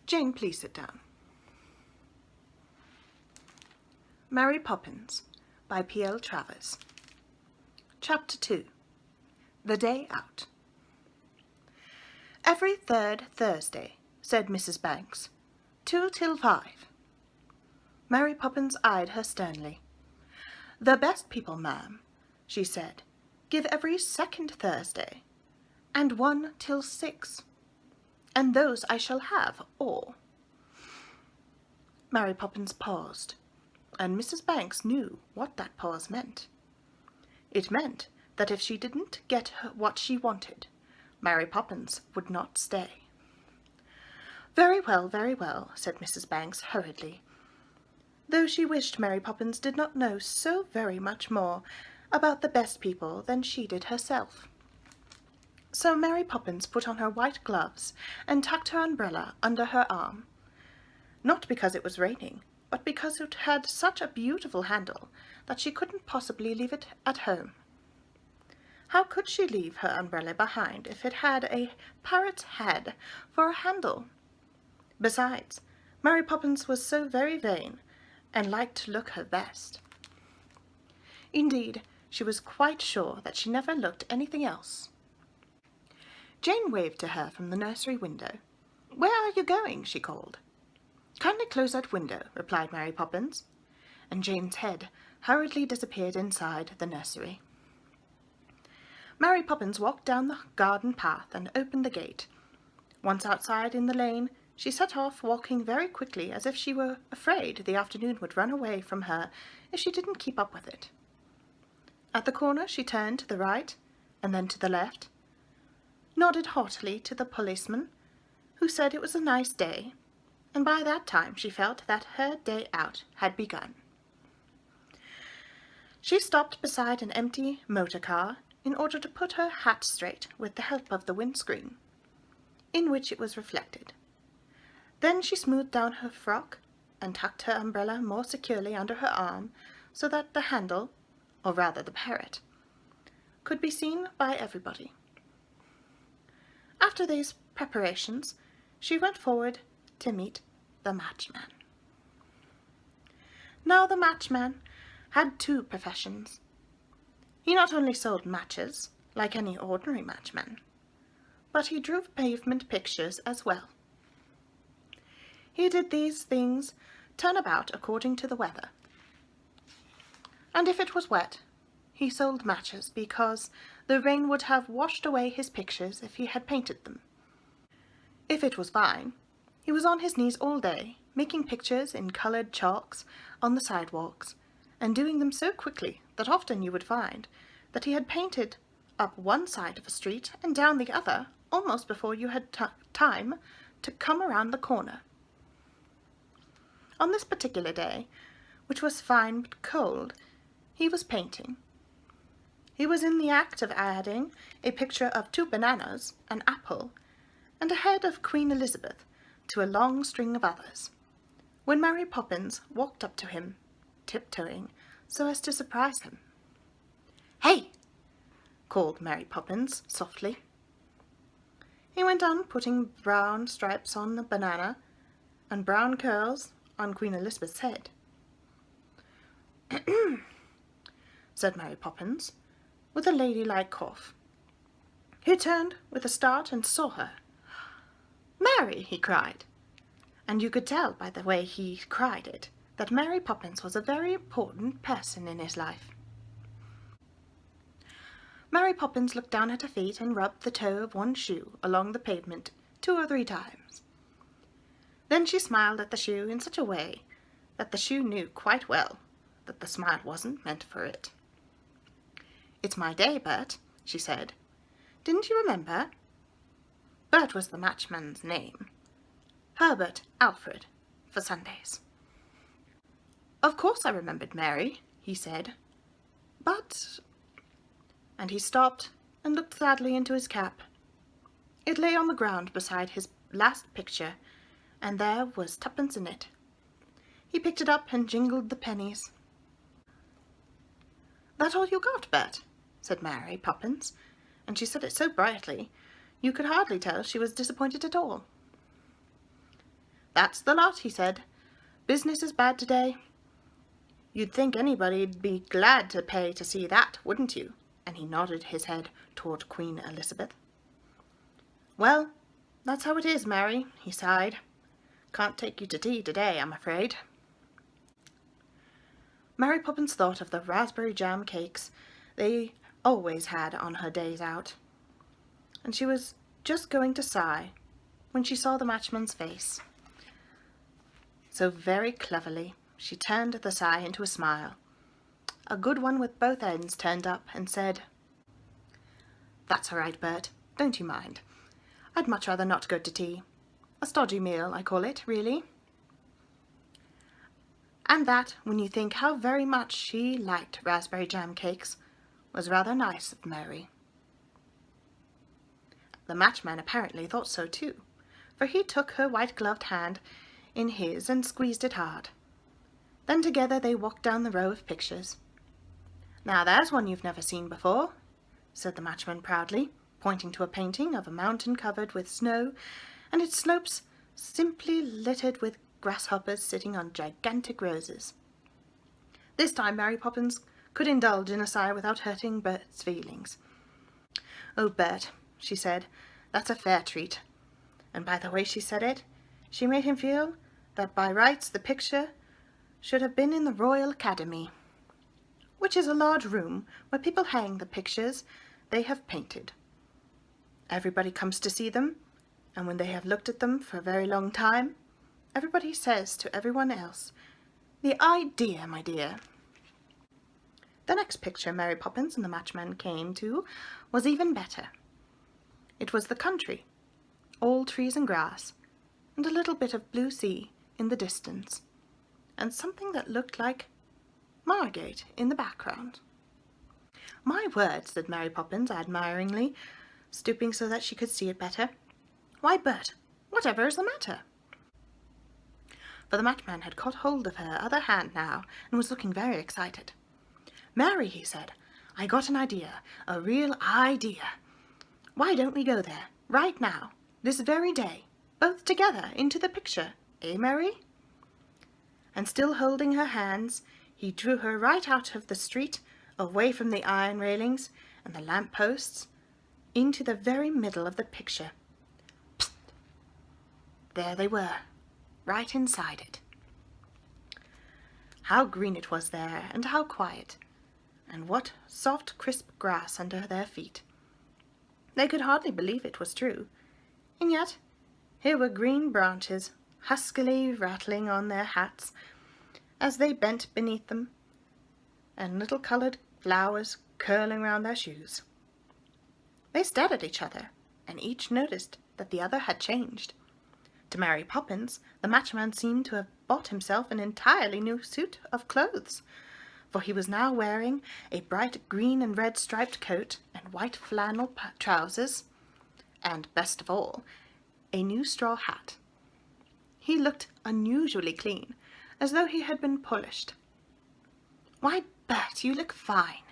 Jane, please sit down. Mary Poppins by P.L. Travers. Chapter 2. The Day Out. Every third Thursday, said Mrs. Banks, 2 till 5. Mary Poppins eyed her sternly. The best people, ma'am, she said, give every second Thursday, and 1 till 6. And those I shall have all. Mary Poppins paused, and Mrs. Banks knew what that pause meant. It meant that if she didn't get what she wanted, Mary Poppins would not stay. Very well, said Mrs. Banks hurriedly, though she wished Mary Poppins did not know so very much more about the best people than she did herself. So Mary Poppins put on her white gloves and tucked her umbrella under her arm, not because it was raining, but because it had such a beautiful handle that she couldn't possibly leave it at home. How could she leave her umbrella behind if it had a parrot's head for a handle? Besides, Mary Poppins was so very vain, and liked to look her best. Indeed, she was quite sure that she never looked anything else. Jane waved to her from the nursery window. "Where are you going?" she called. "Kindly close that window," replied Mary Poppins, and Jane's head hurriedly disappeared inside the nursery. Mary Poppins walked down the garden path and opened the gate. Once outside in the lane, she set off walking very quickly, as if she were afraid the afternoon would run away from her if she didn't keep up with it. At the corner she turned to the right and then to the left, nodded haughtily to the policeman, who said it was a nice day, and by that time she felt that her day out had begun. She stopped beside an empty motor car in order to put her hat straight with the help of the windscreen, in which it was reflected. Then she smoothed down her frock and tucked her umbrella more securely under her arm so that the handle, or rather the parrot, could be seen by everybody. After these preparations, she went forward to meet the matchman. Now the matchman had 2 professions. He not only sold matches, like any ordinary matchman, but he drew pavement pictures as well. He did these things turn about according to the weather. And if it was wet, he sold matches because the rain would have washed away his pictures if he had painted them. If it was fine, he was on his knees all day, making pictures in coloured chalks on the sidewalks, and doing them so quickly that often you would find that he had painted up one side of a street and down the other almost before you had time to come around the corner. On this particular day, which was fine but cold, he was painting. He was in the act of adding a picture of 2 bananas, an apple, and a head of Queen Elizabeth to a long string of others, when Mary Poppins walked up to him, tiptoeing, so as to surprise him. "Hey!" called Mary Poppins softly. He went on putting brown stripes on the banana and brown curls on Queen Elizabeth's head. Said Mary Poppins, with a ladylike cough. He turned with a start and saw her. "Mary!" he cried, and you could tell by the way he cried it that Mary Poppins was a very important person in his life. Mary Poppins looked down at her feet and rubbed the toe of one shoe along the pavement 2 or 3 times. Then she smiled at the shoe in such a way that the shoe knew quite well that the smile wasn't meant for it. "It's my day, Bert," she said. "Didn't you remember?" Bert was the matchman's name. Herbert Alfred for Sundays. "Of course I remembered, Mary," he said. "But—" and he stopped and looked sadly into his cap. It lay on the ground beside his last picture, and there was 2pence in it. He picked it up and jingled the pennies. "That all you got, Bert?" said Mary Poppins, and she said it so brightly you could hardly tell she was disappointed at all. "That's the lot," he said. "Business is bad today. You'd think anybody'd be glad to pay to see that, wouldn't you?" And he nodded his head toward Queen Elizabeth. "Well, that's how it is, Mary," he sighed. "Can't take you to tea today, I'm afraid." Mary Poppins thought of the raspberry jam cakes they always had on her days out, and she was just going to sigh when she saw the matchman's face. So very cleverly she turned the sigh into a smile, a good one with both ends turned up, and said, "That's all right, Bert. Don't you mind. I'd much rather not go to tea. A stodgy meal, I call it, really." And that, when you think how very much she liked raspberry jam cakes, was rather nice of Mary. The matchman apparently thought so too, for he took her white-gloved hand in his and squeezed it hard. Then together they walked down the row of pictures. "Now there's one you've never seen before," said the matchman proudly, pointing to a painting of a mountain covered with snow and its slopes simply littered with grasshoppers sitting on gigantic roses. This time Mary Poppins could indulge in a sigh without hurting Bert's feelings. "Oh, Bert," she said, "that's a fair treat." And by the way she said it, she made him feel that by rights the picture should have been in the Royal Academy, which is a large room where people hang the pictures they have painted. Everybody comes to see them, and when they have looked at them for a very long time, everybody says to everyone else, "The idea, my dear!" The next picture Mary Poppins and the matchman came to was even better. It was the country, all trees and grass, and a little bit of blue sea in the distance, and something that looked like Margate in the background. "My word," said Mary Poppins admiringly, stooping so that she could see it better. "Why, Bert, whatever is the matter?" For the matchman had caught hold of her other hand now and was looking very excited. "Mary," he said, "I got an idea, a real idea. Why don't we go there, right now, this very day, both together into the picture, eh, Mary?" And still holding her hands, he drew her right out of the street, away from the iron railings and the lamp posts, into the very middle of the picture. Psst! There they were, right inside it. How green it was there, and how quiet, and what soft, crisp grass under their feet. They could hardly believe it was true, and yet here were green branches huskily rattling on their hats as they bent beneath them, and little coloured flowers curling round their shoes. They stared at each other, and each noticed that the other had changed. To Mary Poppins, the matchman seemed to have bought himself an entirely new suit of clothes, for he was now wearing a bright green and red striped coat and white flannel trousers, and, best of all, a new straw hat. He looked unusually clean, as though he had been polished. "Why, Bert, you look fine,"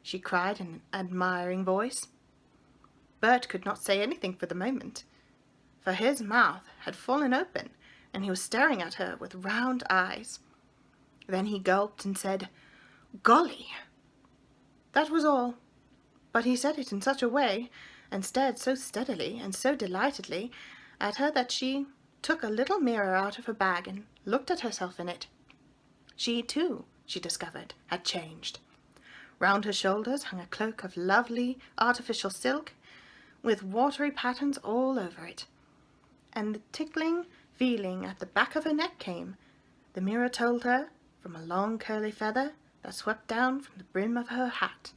she cried in an admiring voice. Bert could not say anything for the moment, for his mouth had fallen open, and he was staring at her with round eyes. Then he gulped and said, "Golly!" That was all, but he said it in such a way, and stared so steadily and so delightedly at her that she took a little mirror out of her bag and looked at herself in it. She, too, she discovered, had changed. Round her shoulders hung a cloak of lovely artificial silk, with watery patterns all over it, and the tickling feeling at the back of her neck came, the mirror told her, from a long curly feather that swept down from the brim of her hat.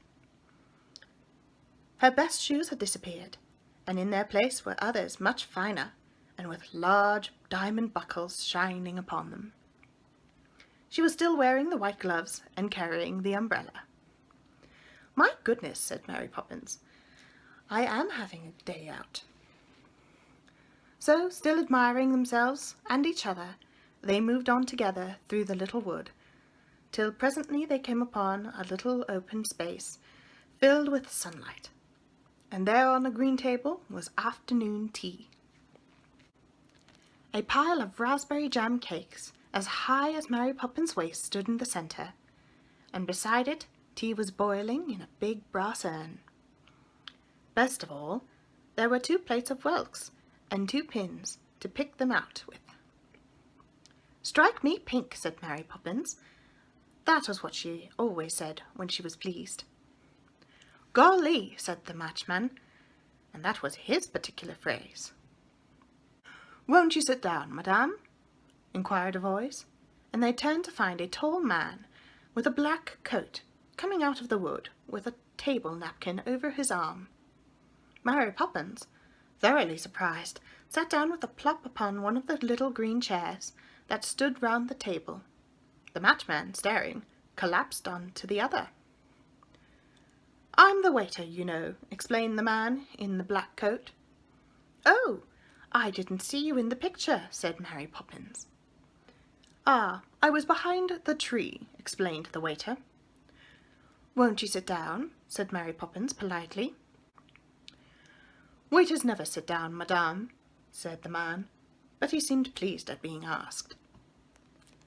Her best shoes had disappeared, and in their place were others much finer, and with large diamond buckles shining upon them. She was still wearing the white gloves and carrying the umbrella. "My goodness," said Mary Poppins, "I am having a day out." So, still admiring themselves and each other, they moved on together through the little wood, till presently they came upon a little open space filled with sunlight, and there on a green table was afternoon tea. A pile of raspberry jam cakes, as high as Mary Poppins' waist, stood in the centre, and beside it tea was boiling in a big brass urn. Best of all, there were 2 plates of whelks and 2 pins to pick them out with. "Strike me pink," said Mary Poppins. That was what she always said when she was pleased. "Golly," said the matchman, and that was his particular phrase. "Won't you sit down, madame?" inquired a voice, and they turned to find a tall man with a black coat coming out of the wood with a table napkin over his arm. Mary Poppins, thoroughly surprised, sat down with a plop upon one of the little green chairs that stood round the table. The matchman, staring, collapsed on to the other. "I'm the waiter, you know," explained the man in the black coat. "Oh, I didn't see you in the picture," said Mary Poppins. "Ah, I was behind the tree," explained the waiter. "Won't you sit down?" said Mary Poppins politely. "Waiters never sit down, madame," said the man, but he seemed pleased at being asked.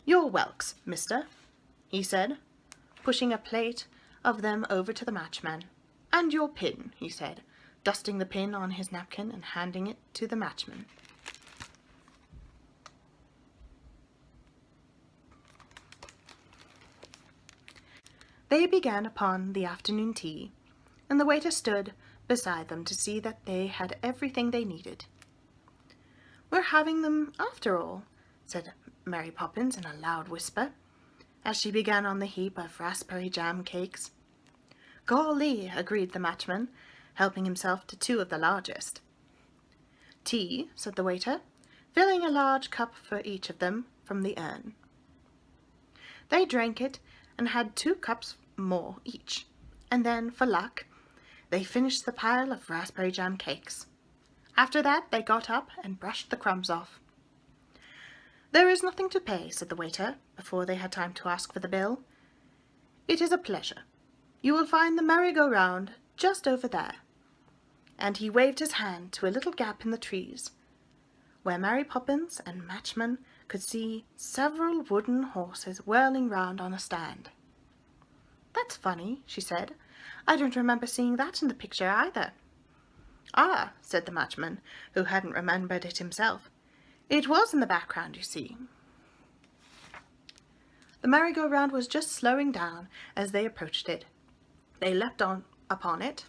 "Your whelks, mister," he said, pushing a plate of them over to the matchman. "And your pin," he said, dusting the pin on his napkin and handing it to the matchman. They began upon the afternoon tea, and the waiter stood beside them to see that they had everything they needed. "We're having them after all," said Mary Poppins in a loud whisper, as she began on the heap of raspberry jam cakes. "Golly," agreed the matchman, helping himself to 2 of the largest. "Tea," said the waiter, filling a large cup for each of them from the urn. They drank it and had 2 cups more each, and then, for luck, they finished the pile of raspberry jam cakes. After that they got up and brushed the crumbs off. "There is nothing to pay," said the waiter, before they had time to ask for the bill. "It is a pleasure. You will find the merry-go-round just over there." And he waved his hand to a little gap in the trees, where Mary Poppins and Matchman could see several wooden horses whirling round on a stand. "That's funny," she said. "I don't remember seeing that in the picture either." "Ah," said the matchman, who hadn't remembered it himself. "It was in the background, you see." The merry-go-round was just slowing down as they approached it. They leapt on upon it,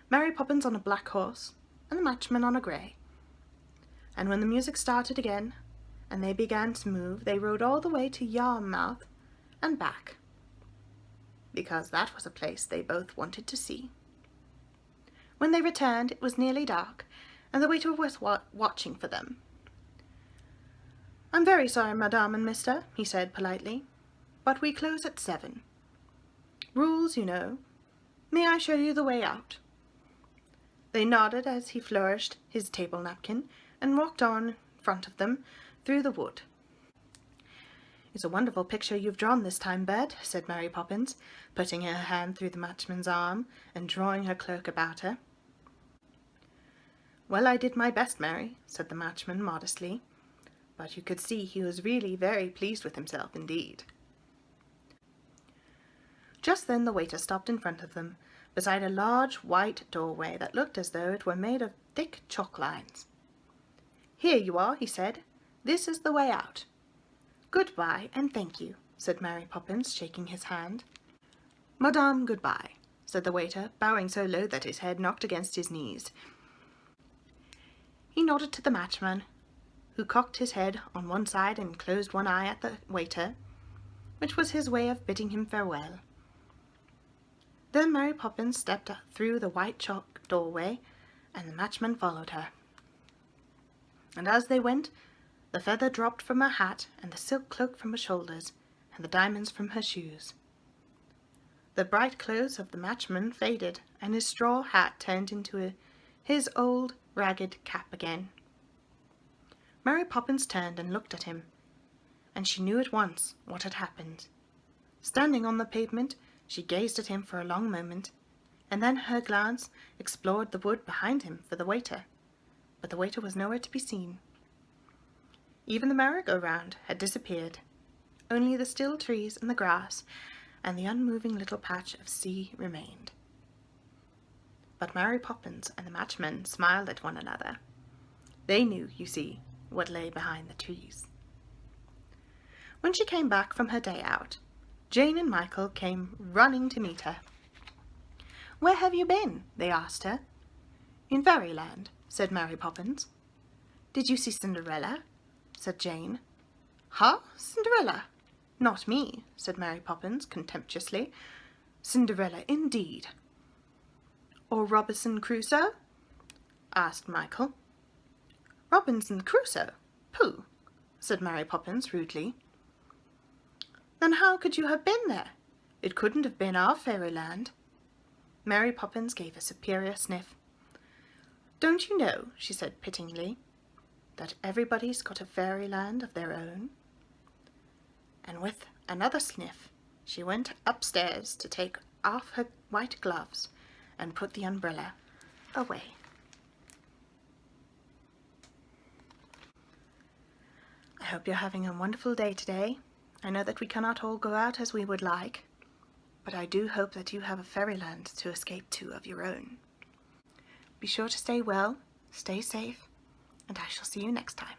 Mary Poppins on a black horse, and the matchman on a grey. And when the music started again, and they began to move, they rode all the way to Yarmouth and back, because that was a place they both wanted to see. When they returned, it was nearly dark, and the waiter was watching for them. "I'm very sorry, madame and mister," he said politely, "but we close at 7. Rules, you know. May I show you the way out?" They nodded as he flourished his table napkin and walked on in front of them through the wood. "It's a wonderful picture you've drawn this time, Bert," said Mary Poppins, putting her hand through the matchman's arm and drawing her cloak about her. "Well, I did my best, Mary," said the matchman modestly, but you could see he was really very pleased with himself indeed. Just then the waiter stopped in front of them, beside a large white doorway that looked as though it were made of thick chalk lines. "Here you are," he said. "This is the way out." "Goodbye, and thank you," said Mary Poppins, shaking his hand. "Madame, goodbye," said the waiter, bowing so low that his head knocked against his knees. He nodded to the matchman, who cocked his head on one side and closed one eye at the waiter, which was his way of bidding him farewell. Then Mary Poppins stepped through the white chalk doorway, and the matchman followed her. And as they went, the feather dropped from her hat, and the silk cloak from her shoulders, and the diamonds from her shoes. The bright clothes of the matchman faded, and his straw hat turned into his old ragged cap again. Mary Poppins turned and looked at him, and she knew at once what had happened. Standing on the pavement, she gazed at him for a long moment, and then her glance explored the wood behind him for the waiter, but the waiter was nowhere to be seen. Even the merry-go-round had disappeared. Only the still trees and the grass and the unmoving little patch of sea remained. But Mary Poppins and the matchmen smiled at one another. They knew, you see, what lay behind the trees. When she came back from her day out, Jane and Michael came running to meet her. "Where have you been?" they asked her. "In Fairyland," said Mary Poppins. "Did you see Cinderella?" said Jane. "Huh? Cinderella? Not me," said Mary Poppins contemptuously. "Cinderella indeed." "Or Robinson Crusoe?" asked Michael. "Robinson Crusoe? Pooh!" said Mary Poppins rudely. "Then how could you have been there? It couldn't have been our fairyland." Mary Poppins gave a superior sniff. "Don't you know," she said pityingly, "that everybody's got a fairyland of their own?" And with another sniff, she went upstairs to take off her white gloves and put the umbrella away. I hope you're having a wonderful day today. I know that we cannot all go out as we would like, but I do hope that you have a fairyland to escape to of your own. Be sure to stay well, stay safe, and I shall see you next time.